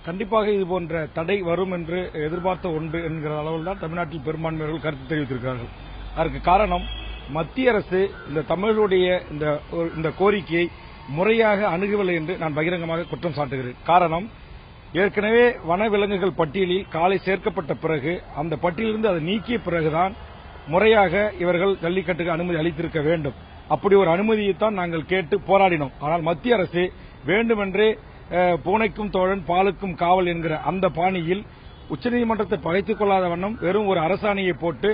கண்டிப்பாக இது போன்ற தடை வரும் என்று எதிர்பார்த்த ஒன்று என்கிற அளவில் தான் தமிழ்நாட்டில் பெரும்பான்மையர்கள் கருத்து தெரிவித்திருக்கிறார்கள். அதற்கு காரணம் மத்திய அரசு இந்த தமிழர்களுடைய இந்த கோரிக்கையை முறையாக அணுகவில்லை என்று நான் பகிரங்கமாக குற்றம் சாட்டுகிறேன். காரணம், ஏற்கனவே வனவிலங்குகள் பட்டியலில் காளை சேர்க்கப்பட்ட பிறகு அந்த பட்டியலிருந்து அதை நீக்கிய பிறகுதான் முறையாக இவர்கள் ஜல்லிக்கட்டுக்கு அனுமதி அளித்திருக்க வேண்டும். அப்படி ஒரு அனுமதியைத்தான் நாங்கள் கேட்டு போராடினோம். ஆனால் மத்திய அரசு வேண்டுமென்றே பூனைக்கும் தோழன் பாலுக்கும் காவல் என்கிற அந்த பாணியில் உச்சநீதிமன்றத்தை பகைத்துக் கொள்ளாத வண்ணம் வெறும் ஒரு அரசாணையை போட்டு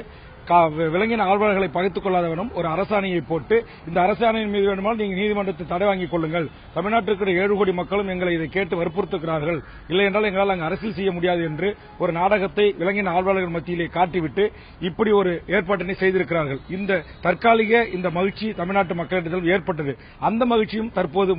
விலங்கின ஆர்வலர்களை பகைத்துக் கொள்ளாதவனும் ஒரு அரசாணையை போட்டு இந்த அரசாணையின் மீது வேண்டுமானால் நீங்கள் நீதிமன்றத்தை தடை வாங்கிக் கொள்ளுங்கள், தமிழ்நாட்டிற்கு 7 கோடி மக்களும் எங்களை இதை கேட்டு வற்புறுத்துகிறார்கள், இல்லை என்றால் எங்களால் அங்கு அரசியல் செய்ய முடியாது என்று ஒரு நாடகத்தை விலங்கின ஆர்வலர்கள் மத்தியிலே காட்டிவிட்டு இப்படி ஒரு ஏற்பாட்டினை செய்திருக்கிறார்கள். இந்த தற்காலிக இந்த மகிழ்ச்சி தமிழ்நாட்டு மக்களிடத்தில் ஏற்பட்டது. அந்த மகிழ்ச்சியும் தற்போது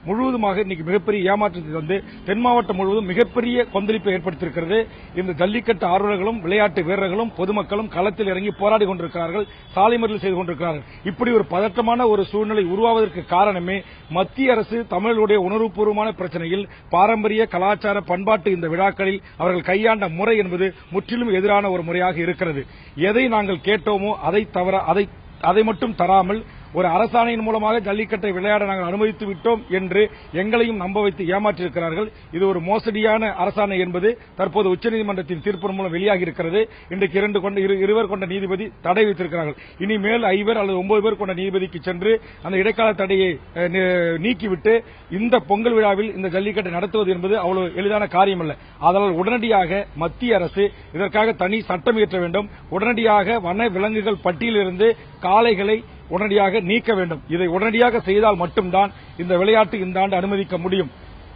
முழுவதுமாக இன்னைக்கு மிகப்பெரிய ஏமாற்றத்தை தந்து தென் மாவட்டம் முழுவதும் மிகப்பெரிய கொந்தளிப்பை ஏற்படுத்தியிருக்கிறது. இந்த ஜல்லிக்கட்டு ஆர்வலர்களும் விளையாட்டு வீரர்களும் பொதுமக்களும் களத்தில் இறங்கி போராடி கொண்டிருக்கிறார்கள், சாலை மறியல் செய்து கொண்டிருக்கிறார்கள். இப்படி ஒரு பதற்றமான ஒரு சூழ்நிலை உருவாவதற்கு காரணமே மத்திய அரசு தமிழர்களுடைய உணர்வுபூர்வமான பிரச்சனையில் பாரம்பரிய கலாச்சார பண்பாட்டு இந்த விழாக்களில் அவர்கள் கையாண்ட முறை என்பது முற்றிலும் எதிரான ஒரு முறையாக இருக்கிறது. எதை நாங்கள் கேட்டோமோ அதை மட்டும் தராமல் ஒரு அரசாணையின் மூலமாக ஜல்லிக்கட்டை விளையாட நாங்கள் அனுமதித்து விட்டோம் என்று எங்களையும் நம்ப வைத்து ஏமாற்றியிருக்கிறார்கள். இது ஒரு மோசடியான அரசாணை என்பது தற்போது உச்சநீதிமன்றத்தின் தீர்ப்பு மூலம் வெளியாகி இருக்கிறது. இன்றைக்கு 2 கொண்ட நீதிபதி தடை வைத்திருக்கிறார்கள். இனிமேல் 5 அல்லது 9 பேர் கொண்ட நீதிபதிக்கு சென்று அந்த இடைக்கால தடையை நீக்கிவிட்டு இந்த பொங்கல் விழாவில் இந்த ஜல்லிக்கட்டை நடத்துவது என்பது அவ்வளவு எளிதான காரியம் அல்ல. அதனால் உடனடியாக மத்திய அரசு இதற்காக தனி சட்டம் இயற்ற வேண்டும். உடனடியாக வன விலங்குகள் பட்டியலிருந்து காளைகளை உடனடியாக நீக்க வேண்டும். இதை உடனடியாக செய்தால் மட்டும்தான் இந்த விளையாட்டு இந்த ஆண்டு அனுமதிக்க முடியும்.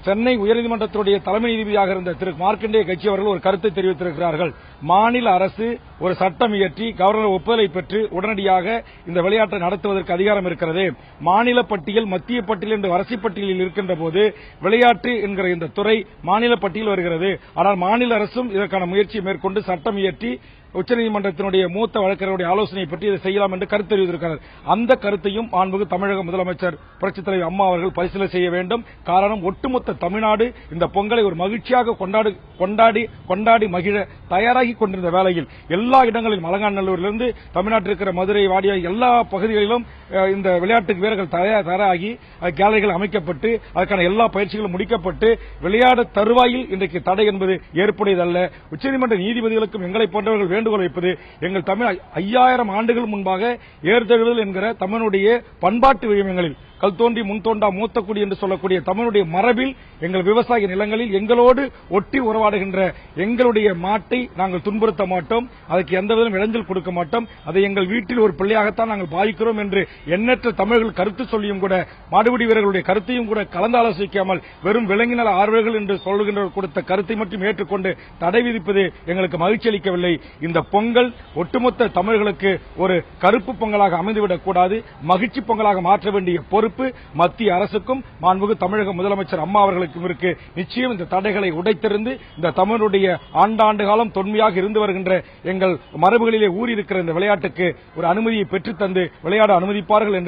சென்னை உயர்நீதிமன்றத்துடைய தலைமை நீதிபதியாக இருந்த திரு மார்க்கண்டேய கட்சி அவர்கள் ஒரு கருத்தை தெரிவித்திருக்கிறார்கள். மாநில அரசு ஒரு சட்டம் இயற்றி கவர்னர் ஒப்புதலை பெற்று உடனடியாக இந்த விளையாட்டை நடத்துவதற்கு அதிகாரம் இருக்கிறது. மாநில பட்டியல் மத்திய பட்டியல் என்று வரிசை பட்டியலில் இருக்கின்ற போது விளையாட்டு என்கிற இந்த துறை மாநில பட்டியல் வருகிறது. ஆனால் மாநில அரசும் இதற்கான முயற்சியை மேற்கொண்டு சட்டம் இயற்றி உச்சநீதிமன்றத்தினுடைய மூத்த வழக்கறிஞருடைய ஆலோசனையை பற்றி இதை செய்யலாம் என்று கருத்து தெரிவித்திருக்கிறார். அந்த கருத்தையும் மாண்புமிகு தமிழக முதலமைச்சர் புரட்சித் தலைவர் அம்மா அவர்கள் பரிசீலனை செய்ய வேண்டும். காரணம், ஒட்டுமொத்த தமிழ்நாடு இந்த பொங்கலை ஒரு மகிழ்ச்சியாக கொண்டாடி மகிழ தயாராகி கொண்டிருந்த வேளையில் எல்லா இடங்களிலும் அலங்காநல்லூரிலிருந்து தமிழ்நாட்டில் இருக்கிற மதுரை வாடியா எல்லா பகுதிகளிலும் இந்த விளையாட்டு வீரர்கள் தயாராகி கேலரிகள் அமைக்கப்பட்டு அதற்கான எல்லா பயிற்சிகளும் முடிக்கப்பட்டு விளையாட தருவாயில் இன்றைக்கு தடை என்பது ஏற்புடையதல்ல. உச்சநீதிமன்ற நீதிபதிகளுக்கும் எங்களை போன்றவர்கள் வேண்டுகோள் வைப்பது, எங்கள் தமிழ் 5000 ஆண்டுகள் முன்பாக ஏர்தழுதல் என்கிற தமிழுடைய பண்பாட்டு விழுமியங்களில் கல் தோன்றி முன் தோன்றா மூத்த குடி என்று சொல்லக்கூடிய தமிழுடைய மரபில் எங்கள் விவசாய நிலங்களில் எங்களோடு ஒட்டி உறவாடுகின்ற எங்களுடைய மாட்டை நாங்கள் துன்புறுத்த மாட்டோம், அதற்கு எந்தவிதம் இடைஞ்சல் கொடுக்க மாட்டோம், அதை எங்கள் வீட்டில் ஒரு பிள்ளையாகத்தான் நாங்கள் பாவிக்கிறோம் என்று எண்ணற்ற தமிழர்கள் கருத்து சொல்லியும் கூட மாடுபிடி வீரர்களுடைய கருத்தையும் கூட கலந்து ஆலோசிக்காமல் வெறும் விலங்கினல் ஆர்வலர்கள் என்று சொல்லுகின்ற கொடுத்த கருத்தை மட்டும் ஏற்றுக்கொண்டு தடை விதிப்பது எங்களுக்கு மகிழ்ச்சி அளிக்கவில்லை. இந்த பொங்கல் ஒட்டுமொத்த தமிழர்களுக்கு ஒரு கருப்பு பொங்கலாக அமைந்துவிடக் கூடாது, மகிழ்ச்சி பொங்கலாக மாற்ற வேண்டிய பொறுப்பு மத்திய அரசுக்கும் மாண்புமிகு தமிழக முதலமைச்சர் அம்மா அவர்களுக்கும் இருக்கு. நிச்சயம் இந்த தடைகளை உடைத்தெறிந்து இந்த தமிழுடைய ஆண்டாண்டு காலம் தொன்மையாக இருந்து வருகின்ற எங்கள் மரபுகளிலே ஊறி இருக்கிற இந்த விளையாட்டுக்கு ஒரு அனுமதியை பெற்றுத்தந்து விளையாட அனுமதிப்பார்கள் என்று